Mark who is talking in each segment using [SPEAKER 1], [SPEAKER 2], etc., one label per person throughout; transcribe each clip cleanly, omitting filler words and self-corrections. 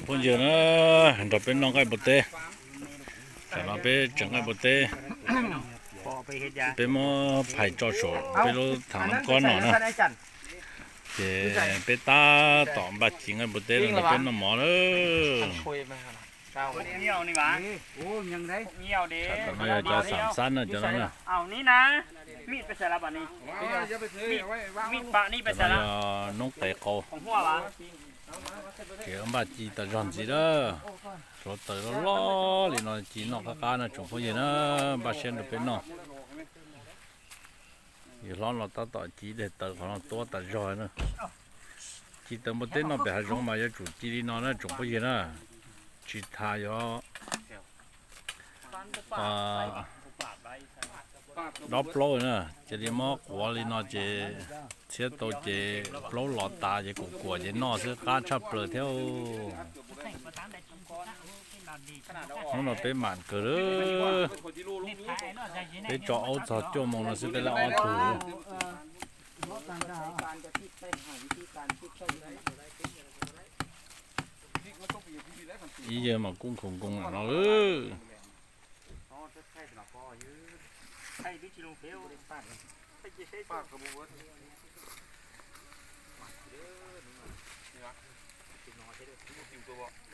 [SPEAKER 1] พุ่นเยอะนะเราเป็นน้องไก่บุตรแต่เราเป็นจังไก่บุตรเป็นหม้อไผ่จอโฉเป็นรถถังน้ำก้อนหน่อยนะเจเป็นตาต่อมบัดจิงไก่บุตรเราเป็นน้ำหมอเนอะ
[SPEAKER 2] เงี้ยวนี่หว่าโอ้ยังไงเงี้ยวเด้
[SPEAKER 1] ไม่ใช่จะสามสั้นนะจะนั่นนะ
[SPEAKER 2] เอานี่นะมีดไปใส่ละบัดนี้มีดปะนี่ไปใส่ละ
[SPEAKER 1] น้องเตะเขา
[SPEAKER 2] ของหัววะ
[SPEAKER 1] เกี่ยวบัดจีตะจอนจีเด้อรถเตะล้อลีนอจีนอกข้านะจงพูดอย่างนั้นบัดเชนจะเป็นเนาะอย่าล้อเราต่อจีเด็ดเตะของเราตัวตะจอยนะจีเตะบุตรเนาะไปหาจงมาจะจุดจีลีนอนะจงพูดอย่างนั้นจีทายรอบโลนะจะได้มอกหัวลีนอเจเสียตัวเจโลหลอดตาเจกูกลัวเจนอเสือการชอบเปลือกเที่ยวน้องเราไปหมันเกลือไปเจาะเอาจอดจ้วมองเราซื้อไปแล้วเอาถูอีเยอะมากุ้งคงกุ้งเรา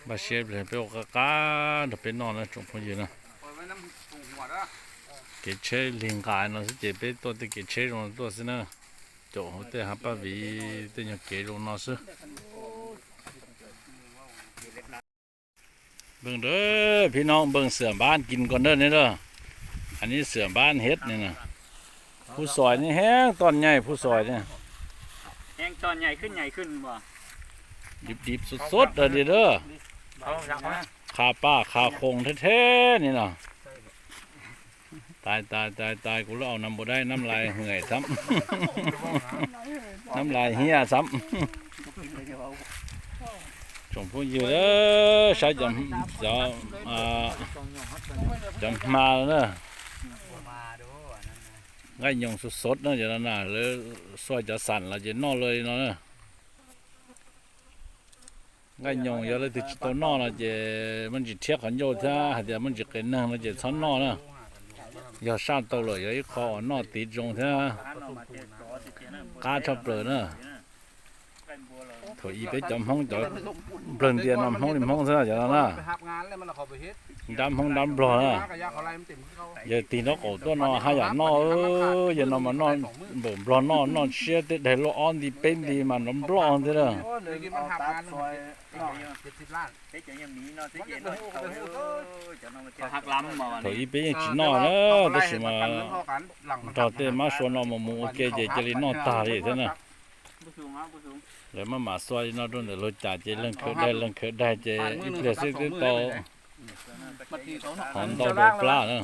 [SPEAKER 1] บาเชียบเลยไปออกกาเดี๋ยวไปนอนนะจงพอดีนะเกเชลิงกายนะสิเจ็บไปตัวที่เกเชลงตัวสินะโจ้หัวเตะฮับปะวีเตะยังเกลงนอสิเบิ่งเด้อพี่น้องเบิ่งเสือบ้านกินก่อนเด้อนี่เด้ออันนี้เสือบ้านเฮ็ดนี่นะผู้ซอยนี่แห้งตอนใหญ่ผู้ซอยเนี่ย
[SPEAKER 2] แห้งตอนใหญ่ขึ้นบ่
[SPEAKER 1] ดิบสดๆเลยเด้อขาป้าขาโคงแท้ๆนี่เนาะตายกูแล้วเอาน้ำบ่ได้น้ำลายเหื่อยซ้ำน้ำลายเหี้ยซ้ำจงพูดอยู่เด้อใช้จำมาเนาะง่ายยงสดๆนะอย่างนั้นน่ะหรือซอยจะสั่นละจะนอเลยเนาะง่ายยงอย่างเลยติดตัวนอละจะมันจะเทียบขันโยธาเดี๋ยวมันจะเกินนะมันจะชั้นนอนะอย่าสร้างตัวเลยอย่าให้คอนอติดจงเถอะกาชอบเปลือกนะถอยไปจำห้องจอดเปลือกเดียนำห้องริมห้องเถอะอย่างนั้นนะดำห้องดำปลอนะอย่าตีนกโอ้ตัวนอหายานออย่านอนมานอนบ่ปลอนอนเชียติได้โลออนดีเป็นดีมันน้ำปลอนเถอะถอยไปยังจีนอเนอะแต่สิมาต่อเตะมาชวนนอมามูเกเจเจลินอตาเลยเถอะนะแล้วมาซอยนอโดนเดี๋ยวรถจ่าเจเรื่องเคยได้เจอีเปลือกซิติโตหอนโตโดปลาเนอะ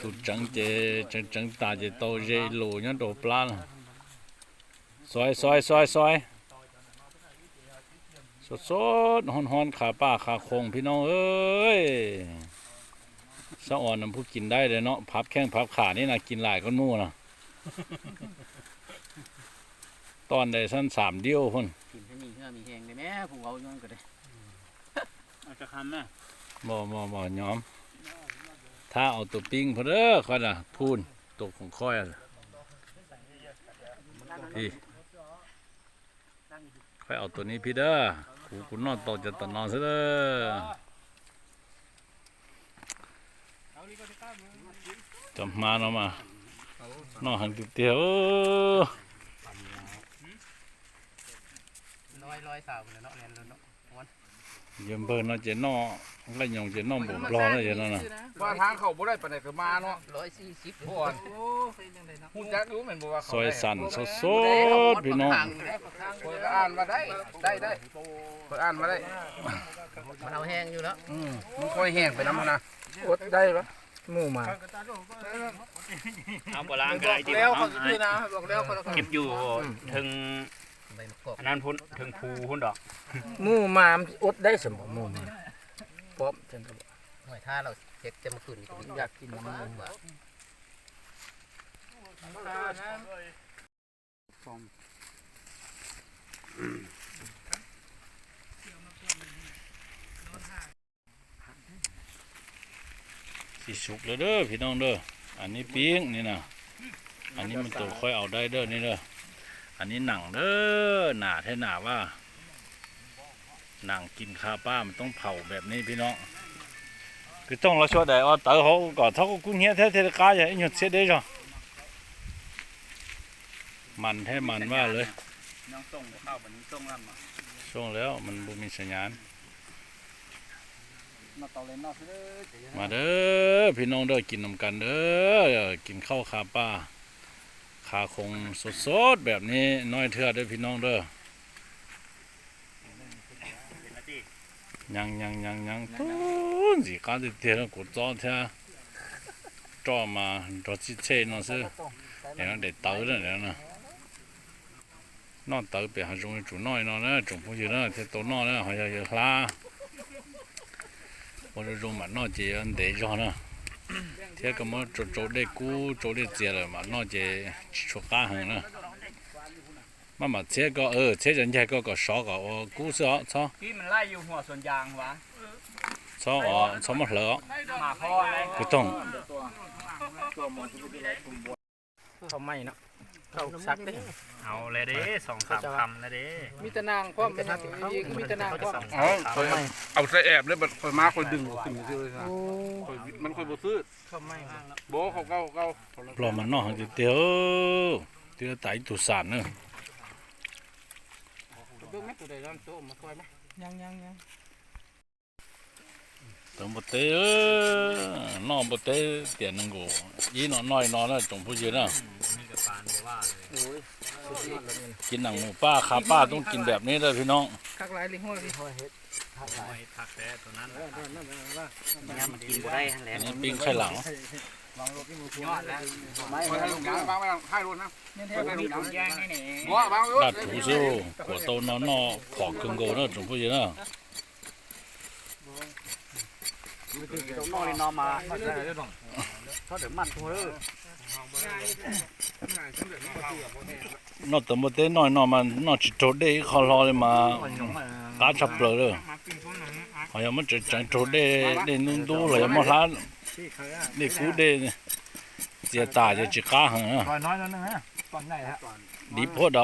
[SPEAKER 1] ตุจังเจจังตาเจโตเจหลูเนี่ยโดปลาซอยสดฮ้อนขาป้าขาโคงพี่น้องเอ้ยสะอ่อนน้ำผู้กินได้เลยเนาะพับแข้งพับขานี่นะกินหลายก้อนมู่นะตอนใดสั้น3 เดียวพุ่น
[SPEAKER 2] กินให้มีแห้งได้แม่ผู้เอาย้อนก็ได้จะคำแม่
[SPEAKER 1] บ่ย้อมถ้าเอาตัวปิ้งพอเด้อค่อยน่ะพูนตัวของค่อยพี่ค่อยเอาตัวนี้พี่เด้อกูนอนต่อจะตัดนอนซะเด้อจำมาเนาะมานอนหันเตี้ย
[SPEAKER 2] ลอยสาวเลยเนาะเรียนเลยเนาะ
[SPEAKER 1] ยืมเบอร์เนาะเจนอก็ยังเจนอบ่ปลอเลยเจนอน่ะ
[SPEAKER 3] ว่าทางเขาบ่ได้ปานใดก็มาเนาะ
[SPEAKER 2] 140
[SPEAKER 3] บ่อนฮู้จักอยู่แม่นบ่ว่าเขา
[SPEAKER 1] ซอยสั่นสดพี่น้อง
[SPEAKER 3] เปิดอ่านมาได้เปิดอ่านมาได้
[SPEAKER 2] มันเอาแห้งอยู่แล้ว
[SPEAKER 3] มันค่อยแห้งไปนำนะอดได้ปะหมู่มา
[SPEAKER 2] เอาบ่ล้างก็ได้ติ
[SPEAKER 3] แล้วเขาซื้อนะบอกแล้วเขา
[SPEAKER 2] เก็บอยู่ถึงอันนั้นพุ่นถึงภูพุ่นดอก
[SPEAKER 3] หมู่มาอดได้สมบ่หมู่มาป๊อบจังก็
[SPEAKER 2] หอยท่าเราเจ็บจะมาขึ้นอีกอยากกินมันบ่
[SPEAKER 1] ที่สุกแล้วเด้อพี่น้องเด้ออันนี้ปิ้งนี่นะอันนี้มันตัวค่อยเอาได้เด้อนี่เด้ออันนี้หนังเด้อหนาแท้หนาว่าหนังกินคาป้ามันต้องเผาแบบนี้พี่น้องคือต้องเราช่วยได้ว่าเต๋อเขาก่อนเขาก็กุ้งเหี้ยแท้เทกาอย่างนี้หยุดเสียได้จ้ะมันแท้มันว่าเลย
[SPEAKER 2] น้องส่งข้าวแบบนี้ส่งลำมา
[SPEAKER 1] ช่วงแล้วมันบ่มีสัญญาณ
[SPEAKER 2] มาต่อเลยนอกเลย
[SPEAKER 1] มาเด้อพี่น้องเด้อกินนำกันเด้อกินข้าวคาป้าคาคงสดๆแบบนี้น้อยเทื่อเด้อพี่น้องเด้อยังตุ้นสิการที่เทื่อกูจ้อเทื่อจ้อมารถที่เช่นั่นสิอย่างนั้นได้เต๋อแล้วนะนอนเต๋อไปหาจงจุน้อยนอนนะจงพูดอยู่นะเทื่อตัวนอนนะหอยจะคลา我这种嘛，那节得着呢，这个么做的菇做的节了嘛，那节出干很了。妈妈这个这人家个少个我菇是啊，操
[SPEAKER 2] ที่มันไล่อยู่หัวสวนยางวะ
[SPEAKER 1] 操哦，操么了？
[SPEAKER 2] หมาพ่ออะไร
[SPEAKER 1] 不动，
[SPEAKER 3] เขาไม่เนาะเขาซักเด้
[SPEAKER 2] เอาเลยเด้สองสามคำเลยเด้
[SPEAKER 4] มีตะนางพร้อมเป็นยิงมีตะนางพร้อม
[SPEAKER 5] เอาเอาใส่แอบเลยบัดคอยมาคอยดึงขึ้นซื่อเลยนะมันคอยบ่ซื้อ
[SPEAKER 3] เขาไม่
[SPEAKER 5] บ่เขาเก้า
[SPEAKER 1] 不然嘛那还得丢打一堵伞呢。
[SPEAKER 3] เบิ่งแม่ตัวใดร้อนโตมาคอยไหม
[SPEAKER 4] ยัง
[SPEAKER 1] 等不得那不得点那个，一那那总不行了。
[SPEAKER 2] มีกับปานบอกว่าเลย
[SPEAKER 3] โอ้ยสุดยอดเลยนี่
[SPEAKER 1] กินหนังหมูป้าคาป้าต้องกินแบบนี้เลยพี่น้อง
[SPEAKER 4] คักหลายลิงห้อยดิ
[SPEAKER 3] ห้อยเฮ็ด
[SPEAKER 2] ไม่ทักแท้ตัวนั้น
[SPEAKER 3] เนี่ยมันกินบ่ได้หั่นแหละ
[SPEAKER 1] อันนี้ปิ้งไข่หลัง
[SPEAKER 2] ยอดแล้ว
[SPEAKER 5] คอยให้ลงยางวางไว้ให้รถนะ
[SPEAKER 4] เนี่ยแท้
[SPEAKER 2] มีถุงยางนี่นี่
[SPEAKER 5] บ่วางไว้
[SPEAKER 1] 大土豆果豆那跑更高那总不行了。
[SPEAKER 2] ตัวน้อยนอนมาเขาเดือดมันตัวเลย
[SPEAKER 1] 那怎么得那嘛那只做的一靠老的嘛，打差不多了。好像么只整做的那弄多了，要么他那股的这大就只干很啊，
[SPEAKER 2] ก่อนน้อยแล้วนึงฮะก่อนได้ฮะ
[SPEAKER 1] 离谱到。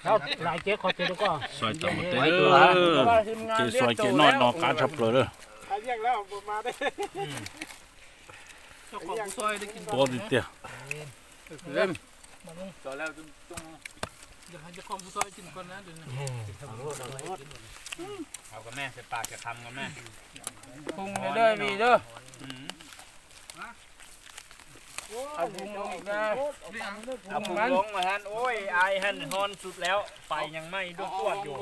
[SPEAKER 3] เขาหลายเจ๊ขอเจ๊ดูก็
[SPEAKER 1] 帅怎么得？这帅这那干差不多了，
[SPEAKER 4] แยกแล้วมาได้เจ้าของซอยได้กิน
[SPEAKER 1] 多的点。
[SPEAKER 3] เล่ม
[SPEAKER 2] ต่อแล้ว
[SPEAKER 4] อยากให้เจ้าของซอยกินก่อนนะเดี๋ยวนี้
[SPEAKER 2] เอากับแม่ใส่ปากจะคำกับแม่
[SPEAKER 3] ปรุงเด้อมีเด้อเอาปรุงลงอีกนะ
[SPEAKER 2] เอาพุงลงมาฮันโอ้ยไอฮันฮอนสุดแล้วไฟยังไหม้ด้วยตัวอยู่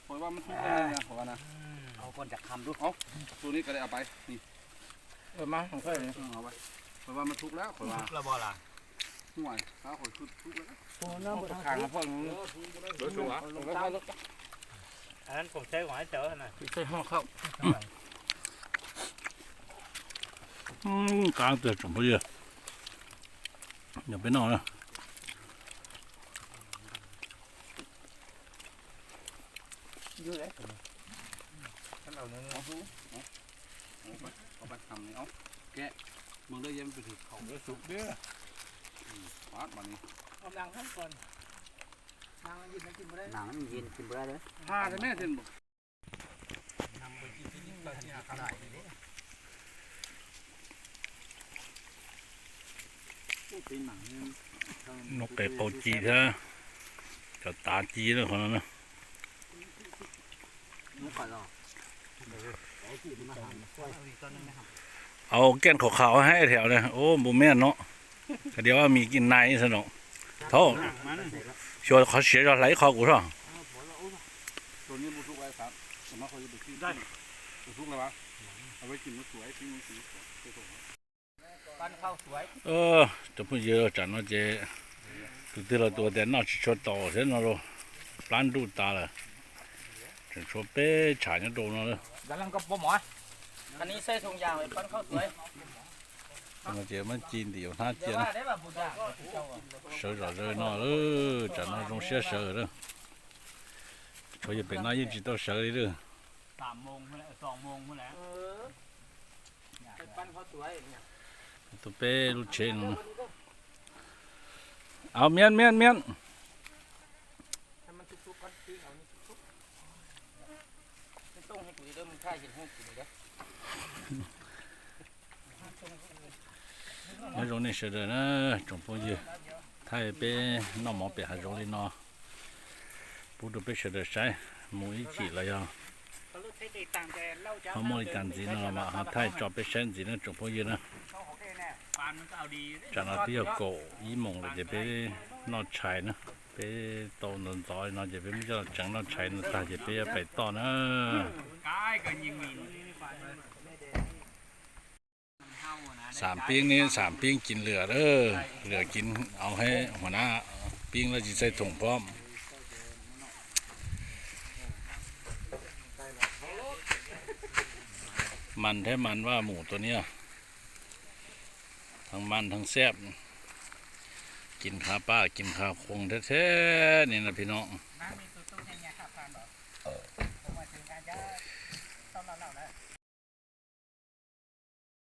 [SPEAKER 5] คอยว่ามันทุกข์เลยนะขอว่านะ
[SPEAKER 2] เอาก่อนจะคำดู
[SPEAKER 5] ตัวนี้ก็ได้เอาไปนี่
[SPEAKER 3] มาของค่อยนี่
[SPEAKER 5] เอาไปคอยว่ามันทุกข์แล้วคอยว่า
[SPEAKER 2] ระบอล่ะ
[SPEAKER 5] ห่วยถ้าคอยทุกข์แล้ว
[SPEAKER 3] โอ้น้ำบ่
[SPEAKER 5] ขางมาพ่อมึงรถสูงอ่ะ
[SPEAKER 2] อันนั้นผมใช้หัวเจอหน่อย
[SPEAKER 3] ใส่ห่อข้าว
[SPEAKER 1] 干的总不行，也别闹了。
[SPEAKER 5] เอาไปทำนี่เอาแกะมึงได้ยังไปถือเขาแล้วสุกเด้อฟาดมันนี่
[SPEAKER 4] เอานางท่านก่อนนางยินกินบ่ได้
[SPEAKER 3] หนังเย็นกินบ่ได้เด้อ
[SPEAKER 5] พาได้แม่เส้นบ่
[SPEAKER 1] นกไก่เป่าจีเถอะจะตาจีแล้วคนนั้นนะเอาแก้นขาวๆให้แถวเลยโอ้บุแม่นเนาะเดี๋ยวว่ามีกินในสนุกเท่าชัวร์เขาเสียจะไหลคอกูใช่
[SPEAKER 5] ตัวนี้บุทุกไว้ครับผมว่าเขาจะไปกินได้บุทุกเลยวะเอาไว้กินมันสวยกินมันสวย
[SPEAKER 2] ปั้นข้าวสวย
[SPEAKER 1] 这不就长了这，就对了多点，那去说稻田了咯，兰都大了，这说白产就多了，
[SPEAKER 2] กำลังกับหมออันนี้ใส่ถุงยางไว้ปั้นข้าวสวย
[SPEAKER 1] 那这么近的有他
[SPEAKER 2] เดี๋ยว
[SPEAKER 1] 见
[SPEAKER 2] ว่าได้แบบบุญยา
[SPEAKER 1] 手找热闹了，长那种些手了， เขาจะเป็นน้อยยิ่งจิตโตเสือเลยด้วย
[SPEAKER 2] 3 โมงเมื่อแล้ว2 โมงเมื่อแล้ว
[SPEAKER 3] ไปปั้นเขาสวยเนี่ย
[SPEAKER 1] ตัวเป้ลูกเชนเอาเมียน
[SPEAKER 3] ให้มันทุกๆก่อนปีเอานี่ทุกๆไม่ต้องให้ปุ๋ยเด้อมึงค่ายเห็นห้องปุ๋ยเด้อ
[SPEAKER 1] ไม่容易学的呢，总不就，他也被那毛病还容易呢，不都被学的晒，没一起了呀，他没干子呢嘛，他太早被生子呢，总不就呢，
[SPEAKER 2] ปานมันก็เอาดีเด้
[SPEAKER 1] 长得比较高，一猛了就被闹柴呢，被刀能凿，那就被比较长到柴呢，他就被被刀呢。
[SPEAKER 2] กายก็ยิงมี
[SPEAKER 1] 3 ปิ้งนี่3 ปิ้งกินเหลือเด้อเหลือกินเอาให้หัวหน้าปิ้งแล้วจะใส่ถุงพร้อมมันแท้มันว่าหมูตัวเนี้ยทั้งมันทั้งแซ่บกินขาป้ากินขาคงแท้ๆนี่นะพี่น้อง